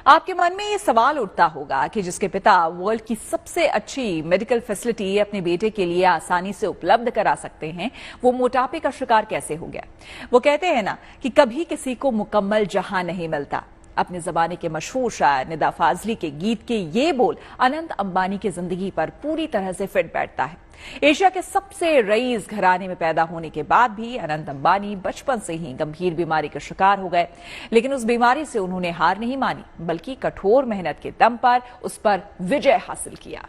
आपके मन में ये सवाल उठता होगा कि जिसके पिता वर्ल्ड की सबसे अच्छी मेडिकल फैसिलिटी अपने बेटे के लिए आसानी से उपलब्ध करा सकते हैं, वो मोटापे का शिकार कैसे हो गया। वो कहते हैं ना कि कभी किसी को मुकम्मल जहां नहीं मिलता। अपने जमाने के मशहूर शायर निदा फाजली के गीत के ये बोल अनंत अंबानी की जिंदगी पर पूरी तरह से फिट बैठता है। एशिया के सबसे रईस घराने में पैदा होने के बाद भी अनंत अंबानी बचपन से ही गंभीर बीमारी का शिकार हो गए, लेकिन उस बीमारी से उन्होंने हार नहीं मानी, बल्कि कठोर मेहनत के दम पर उस पर विजय हासिल किया।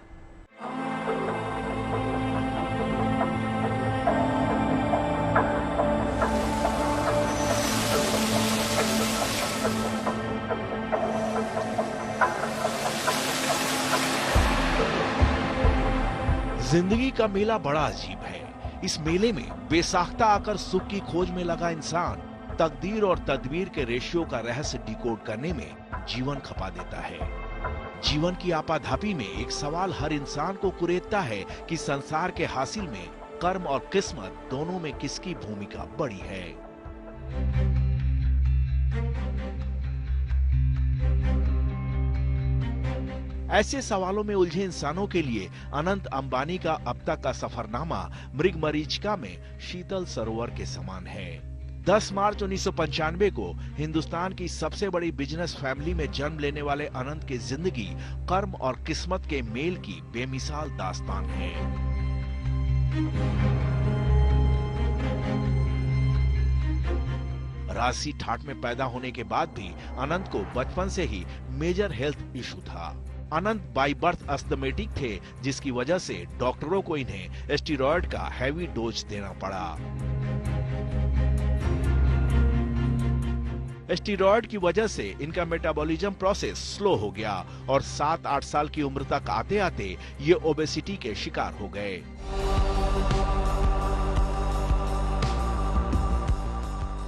जिंदगी का मेला बड़ा अजीब है। इस मेले में बेसाख्ता आकर सुख की खोज में लगा इंसान तकदीर और तदबीर के रेशियो का रहस्य डिकोड करने में जीवन खपा देता है। जीवन की आपाधापी में एक सवाल हर इंसान को कुरेदता है कि संसार के हासिल में कर्म और किस्मत दोनों में किसकी भूमिका बड़ी है। ऐसे सवालों में उलझे इंसानों के लिए अनंत अंबानी का अब तक का सफरनामा मृगमरीचिका में शीतल सरोवर के समान है। 10 मार्च 1995 को हिंदुस्तान की सबसे बड़ी बिजनेस फैमिली में जन्म लेने वाले अनंत की जिंदगी कर्म और किस्मत के मेल की बेमिसाल दास्तान है। राशि ठाट में पैदा होने के बाद भी अनंत को बचपन से ही मेजर हेल्थ इशू था। अनंत बाई बर्थ अस्थमेटिक थे, जिसकी वजह से डॉक्टरों को इन्हें स्टेरॉयड का हैवी डोज देना पड़ा। स्टेरॉयड की वजह से इनका मेटाबॉलिज्म प्रोसेस स्लो हो गया और 7-8 साल की उम्र तक आते आते ये ओबेसिटी के शिकार हो गए।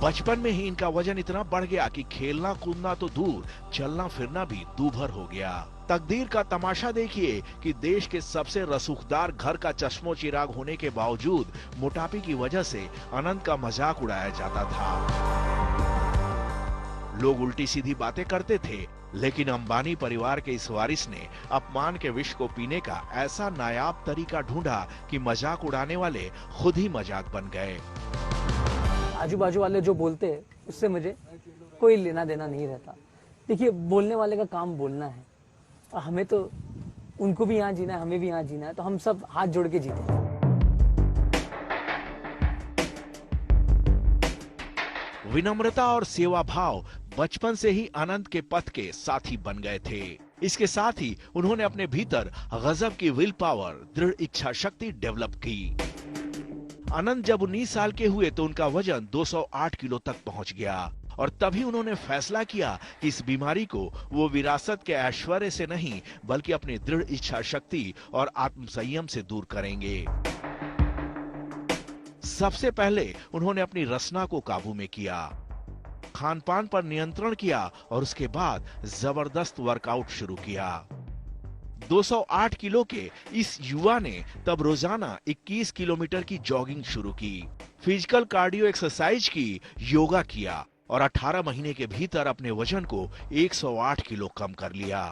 बचपन में ही इनका वजन इतना बढ़ गया कि खेलना कूदना तो दूर, चलना फिरना भी दूभर हो गया। तकदीर का तमाशा देखिए कि देश के सबसे रसूखदार घर का चश्मो चिराग होने के बावजूद मोटापे की वजह से अनंत का मजाक उड़ाया जाता था। लोग उल्टी सीधी बातें करते थे, लेकिन अंबानी परिवार के इस वारिस ने अपमान के विष को पीने का ऐसा नायाब तरीका ढूंढा कि मजाक उड़ाने वाले खुद ही मजाक बन गए। आजू बाजू वाले जो बोलते हैं उससे मुझे कोई लेना देना नहीं रहता। देखिए, बोलने वाले का काम बोलना है और हमें तो उनको भी यहाँ जीना है, हमें भी यहाँ जीना है, तो हम सब हाथ जोड़ के जीते। विनम्रता और सेवा भाव बचपन से ही अनंत के पथ के साथी बन गए थे। इसके साथ ही उन्होंने अपने भीतर गजब की विल पावर, दृढ़ इच्छा शक्ति डेवलप की। अनंत जब 19 साल के हुए तो उनका वजन 208 किलो तक पहुंच गया और तभी उन्होंने फैसला किया कि इस बीमारी को वो विरासत के ऐश्वर्य से नहीं, बल्कि अपनी दृढ़ इच्छा शक्ति और आत्म संयम से दूर करेंगे। सबसे पहले उन्होंने अपनी रचना को काबू में किया, खान पान पर नियंत्रण किया और उसके बाद जबरदस्त वर्कआउट शुरू किया। 208 किलो के इस युवा ने तब रोजाना 21 किलोमीटर की जॉगिंग शुरू की, फिजिकल कार्डियो एक्सरसाइज की, योगा किया और 18 महीने के भीतर अपने वजन को 108 किलो कम कर लिया।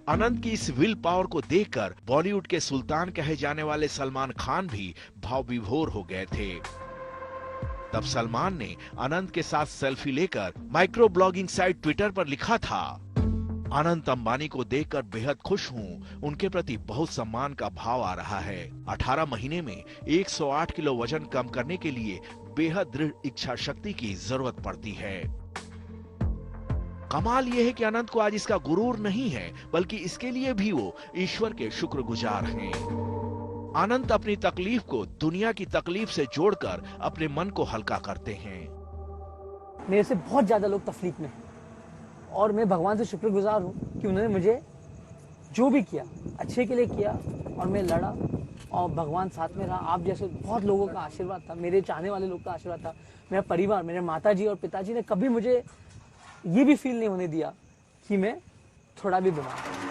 अनंत की इस विल पावर को देखकर बॉलीवुड के सुल्तान कहे जाने वाले सलमान खान भी भाव विभोर हो गए थे। तब सलमान ने अनंत के साथ सेल्फी लेकर माइक्रो ब्लॉगिंग साइट ट्विटर पर लिखा था, अनंत अंबानी को देखकर बेहद खुश हूँ, उनके प्रति बहुत सम्मान का भाव आ रहा है। 18 महीने में 108 किलो वजन कम करने के लिए बेहद दृढ़ इच्छा शक्ति की जरूरत पड़ती है। कमाल यह है कि अनंत को आज इसका गुरूर नहीं है, बल्कि इसके लिए भी वो ईश्वर के शुक्रगुजार हैं। अनंत अपनी तकलीफ को दुनिया की तकलीफ से जोड़कर अपने मन को हल्का करते हैं। मेरे से बहुत ज्यादा लोग तकलीफ में हैं और मैं भगवान से शुक्रगुजार हूँ कि उन्होंने मुझे जो भी किया अच्छे के लिए किया और मैं लड़ा और भगवान साथ में रहा। आप जैसे बहुत लोगों का आशीर्वाद था, मेरे चाहने वाले लोग का आशीर्वाद था, मेरा परिवार, मेरे माताजी और पिताजी ने कभी मुझे ये भी फील नहीं होने दिया कि मैं थोड़ा भी बीमार हूं।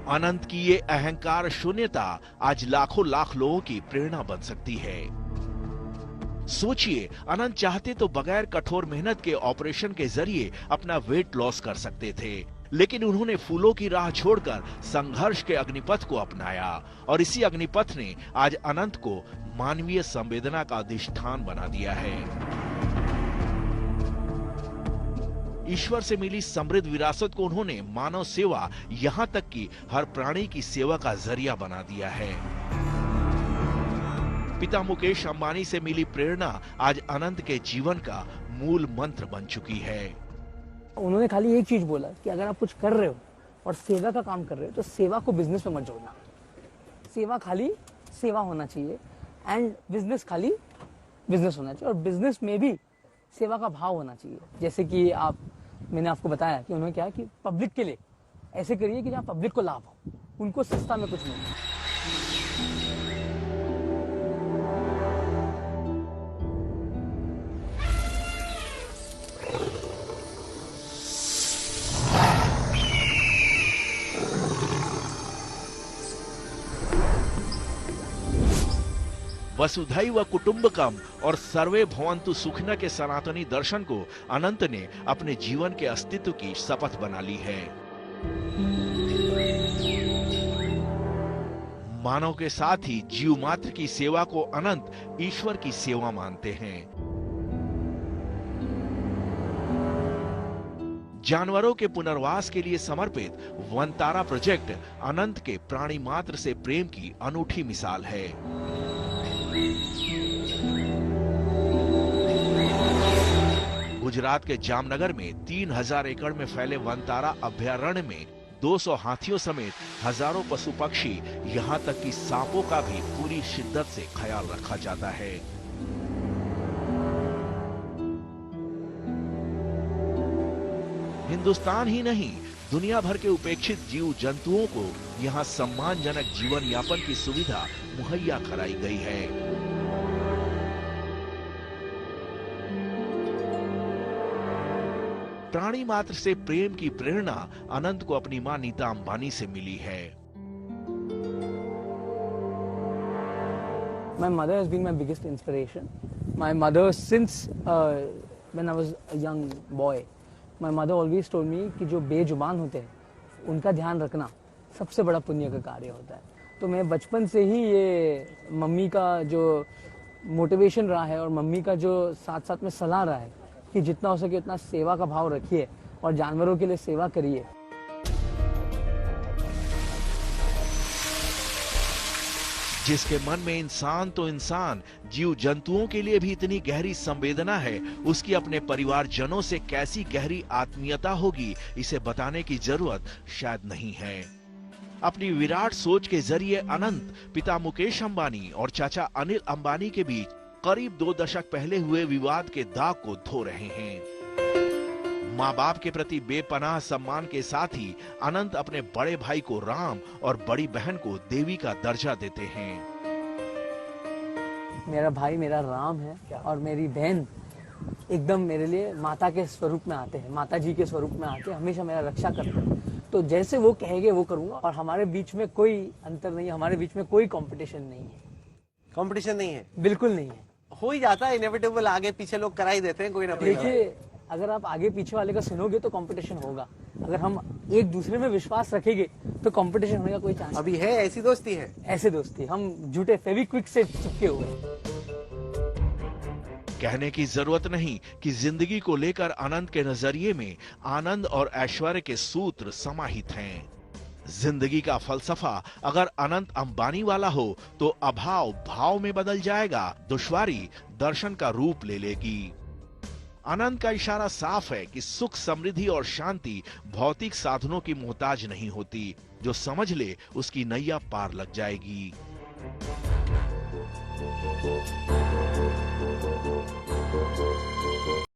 अनंत की ये अहंकार शून्यता आज लाखों लाख लोगों की प्रेरणा बन सकती है। सोचिए, अनंत चाहते तो बगैर कठोर मेहनत के ऑपरेशन के जरिए अपना वेट लॉस कर सकते थे, लेकिन उन्होंने फूलों की राह छोड़कर संघर्ष के अग्निपथ को अपनाया और इसी अग्निपथ ने आज अनंत को मानवीय संवेदना का अधिष्ठान बना दिया है। ईश्वर से मिली समृद्ध विरासत को उन्होंने मानव सेवा, यहाँ तक कि हर प्राणी की सेवा का जरिया बना दिया है। पिता मुकेश अंबानी से मिली प्रेरणा आज अनंत के जीवन का मूल मंत्र बन चुकी है। उन्होंने खाली एक चीज बोला कि अगर आप कुछ कर रहे हो और सेवा का काम कर रहे हो तो सेवा को बिजनेस में मत जोड़ना। सेवा खाली सेवा होना चाहिए एंड बिजनेस खाली बिजनेस होना चाहिए, और बिजनेस में भी सेवा का भाव होना चाहिए। जैसे कि मैंने आपको बताया कि उन्होंने क्या कि पब्लिक के लिए ऐसे करिए कि जहाँ पब्लिक को लाभ हो, उनको सस्ता में कुछ नहीं। वसुधैव कुटुंबकम और सर्वे भवन्तु सुखिनः के सनातनी दर्शन को अनंत ने अपने जीवन के अस्तित्व की शपथ बना ली है। मानव के साथ ही जीव मात्र की सेवा को अनंत ईश्वर की सेवा मानते हैं। जानवरों के पुनर्वास के लिए समर्पित वनतारा प्रोजेक्ट अनंत के प्राणी मात्र से प्रेम की अनूठी मिसाल है। गुजरात के जामनगर में 3000 एकड़ में फैले वनतारा अभयारण्य में 200 हाथियों समेत हजारों पशु पक्षी, यहाँ तक कि सांपों का भी पूरी शिद्दत से ख्याल रखा जाता है। हिंदुस्तान ही नहीं, दुनिया भर के उपेक्षित जीव जंतुओं को यहाँ सम्मानजनक जीवन यापन की सुविधा मुहैया कराई गई है। प्राणी मात्र से प्रेम की प्रेरणा अनंत को अपनी मां नीता अंबानी से मिली है। My mother has been my biggest inspiration. My mother, since when I was a young boy, my mother always told me कि जो बेजुबान होते हैं उनका ध्यान रखना सबसे बड़ा पुण्य का कार्य होता है। तो मैं बचपन से ही ये मम्मी का जो मोटिवेशन रहा है और मम्मी का जो साथ साथ में सलाह रहा है कि जितना हो सके उतना सेवा का भाव रखिए और जानवरों के लिए सेवा करिए। जिसके मन में इंसान तो इंसान, जीव जंतुओं के लिए भी इतनी गहरी संवेदना है, उसकी अपने परिवारजनों से कैसी गहरी आत्मीयता होगी, इसे बताने की जरूरत शायद नहीं है। अपनी विराट सोच के जरिए अनंत पिता मुकेश अंबानी और चाचा अनिल अंबानी के बीच करीब 2 दशक पहले हुए विवाद के दाग को धो रहे हैं। माँ बाप के प्रति बेपनाह सम्मान के साथ ही अनंत अपने बड़े भाई को राम और बड़ी बहन को देवी का दर्जा देते हैं। मेरा भाई मेरा राम है और मेरी बहन एकदम मेरे लिए माता के स्वरूप में आते हैं, माता जी के स्वरूप में आते हैं, हमेशा मेरा रक्षा करते हैं। तो जैसे वो कहेंगे वो करूंगा और हमारे बीच में कोई अंतर नहीं है, हमारे बीच में कोई कंपटीशन नहीं है। कंपटीशन नहीं है? बिल्कुल नहीं है। हो ही जाता है, इनएविटेबल, आगे पीछे लोग करा ही देते हैं कोई ना कोई। देखिए, अगर आप आगे पीछे वाले का सुनोगे तो कंपटीशन होगा। अगर हम एक दूसरे में विश्वास रखेंगे तो कंपटीशन होने का कोई चांस अभी है, ऐसी दोस्ती है? ऐसे दोस्ती, हम झूठे फेविक्विक से चिपके हुए। कहने की जरूरत नहीं कि जिंदगी को लेकर अनंत के नजरिए में आनंद और ऐश्वर्य के सूत्र समाहित हैं। जिंदगी का फलसफा अगर अनंत अंबानी वाला हो तो अभाव भाव में बदल जाएगा, दुश्वारी दर्शन का रूप ले लेगी। अनंत का इशारा साफ है कि सुख, समृद्धि और शांति भौतिक साधनों की मोहताज नहीं होती। जो समझ ले उसकी नैया पार लग जाएगी।